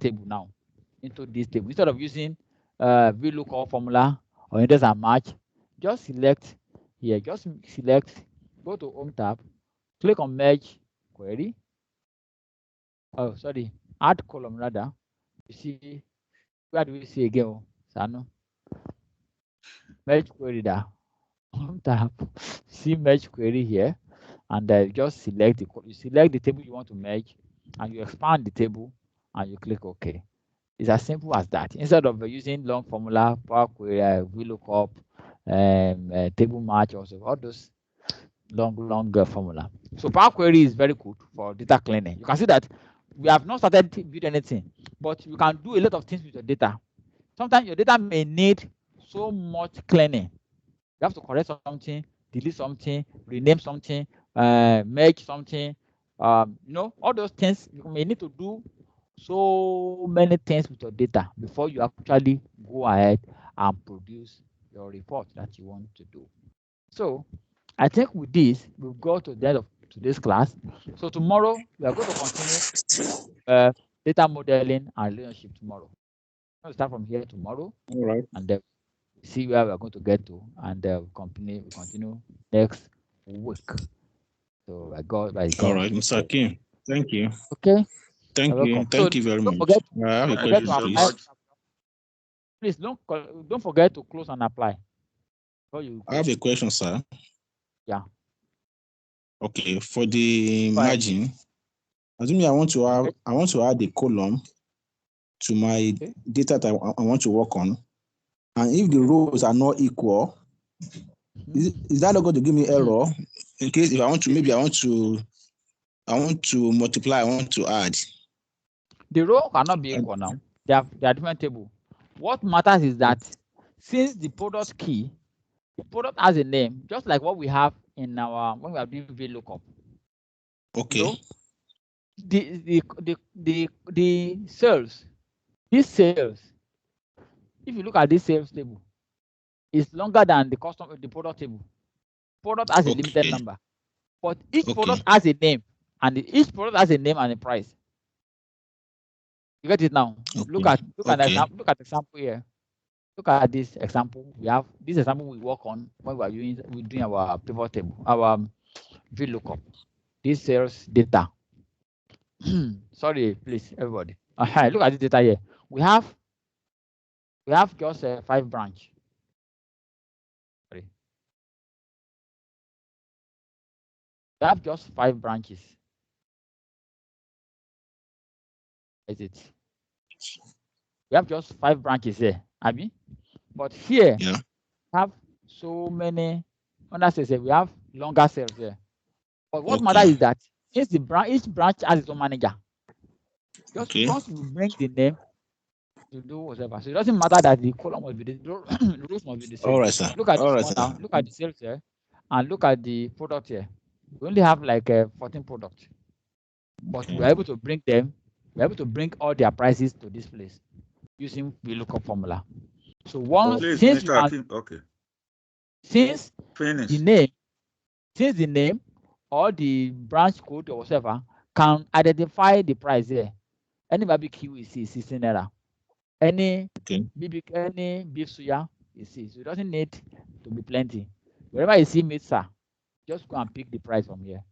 table now into this table. Instead of using VLOOKUP formula or index and match, just select here. Just select, go to Home tab, click on Merge Query. Oh, sorry, Add Column rather. You see, where do we see again? Sano. Merge Query there. Home tab. See Merge Query here, and just select the table you want to merge, and you expand the table, and you click OK. It's as simple as that. Instead of using long formula, Power Query, VLOOKUP, table match, also all those long formula. So Power Query is very good for data cleaning. You can see that we have not started to build anything, but you can do a lot of things with your data. Sometimes your data may need so much cleaning. You have to correct something, delete something, rename something, merge something. All those things you may need to do so many things with your data before you actually go ahead and produce your report that you want to do. So I think with this, we'll go to the end of today's class. So tomorrow, we are going to continue data modeling and relationship tomorrow. We'll start from here tomorrow. All right. And then see where we're going to get to, and we'll continue next week. So by God. All right, Mr. Akin. Thank you. Okay. Thank you. Thank you very much. I have a question, please. Please don't forget to close and apply. I have a question, sir. Yeah. Okay, for the margin, assuming I want to add a column to my data that I want to work on, and if the rows are not equal, is that not going to give me error? In case if I want to multiply, I want to add. The row cannot be equal now. They are different table. What matters is that since the product key, the product has a name, just like what we have in our when we are doing VLOOKUP. Okay. The sales, these sales, if you look at this sales table, it's longer than the product table. Product has a limited number, but each product has a name, and each product has a name and a price. You get it now? Look at the example here. Look at this example. We have this example we work on when we're doing our pivot table, our VLOOKUP. This sales data. Sorry, please, everybody. Look at this data here. We have just 5 branch. Sorry. We have just 5 branches. Is it? We have just 5 branches here, Abby. But here, we have so many. We have longer cells here. But what matters is that each branch has its own manager. Just because you bring the name to do whatever. So it doesn't matter that the column must be the rows must be the same. All right, sir. Look at this one now. Look at the sales here, and look at the product here. We only have like 14 products, but we're able to bring them. We're able to bring all their prices to this place using VLOOKUP formula. So since the name or the branch code or whatever can identify the price there. Any barbecue you see 16 naira. Any beef suya you see. So it doesn't need to be plenty. Wherever you see meat, sir, just go and pick the price from here.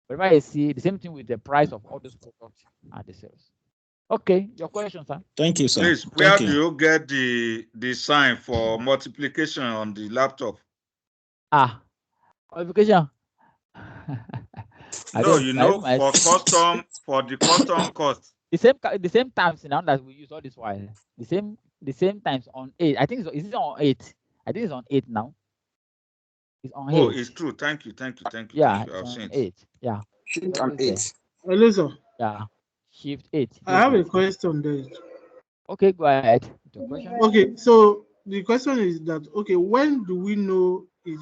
Wherever you see the same thing with the price of all those products at the sales. Okay, your question, sir. Thank you, sir. Please, where do you get the sign for multiplication on the laptop? Multiplication. No, for the custom cost. The same times now that we use all this while. The same times on 8. I think is it on 8? I think it's on 8 now. It's on 8. Oh, it's true. Thank you. Yeah, it's on 8. Yeah. Shift on 8. Hello, sir. Yeah. Shift 8. I have a question there. Okay, go ahead. Okay, so the question is that when do we know we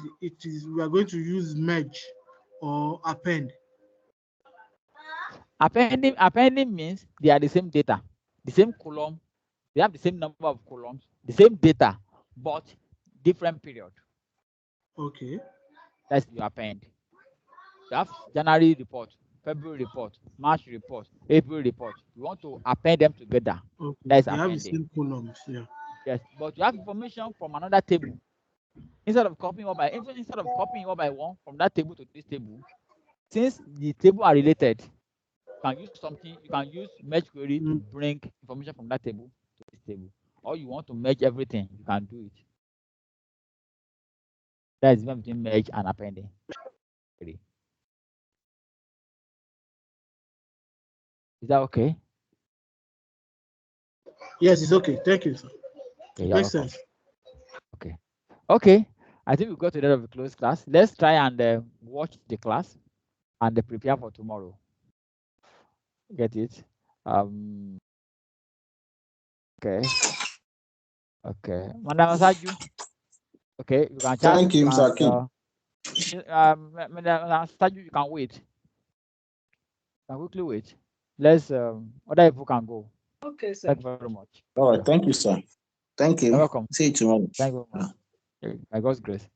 are going to use merge or append? Appending means they are the same data, the same column, they have the same number of columns, the same data, but different period. Okay. That's your append. You have January report. February report, March report, April report. You want to append them together. Okay. That is They have the appending. same columns, yeah. Yes, but you have information from another table. Instead of copying one by one from that table to this table, since the table are related, you can use something. You can use merge query to bring information from that table to this table. Or you want to merge everything, you can do it. That is the difference between merge and appending. Is that okay? Yes, it's okay. Thank you, sir. Okay, Makes sense. Okay. Okay. I think we got to the end of the closed class. Let's try and watch the class and prepare for tomorrow. Get it? Okay. Okay. Madam Asaju. Okay, you can chat. Thank you, Mr. King. Madam Asaju, you can wait. Can quickly wait. Let's other people can go. Okay, sir. Thank you very much. All right, thank you, sir. Thank you. You're welcome. See you tomorrow. Thank you very much. By God's grace.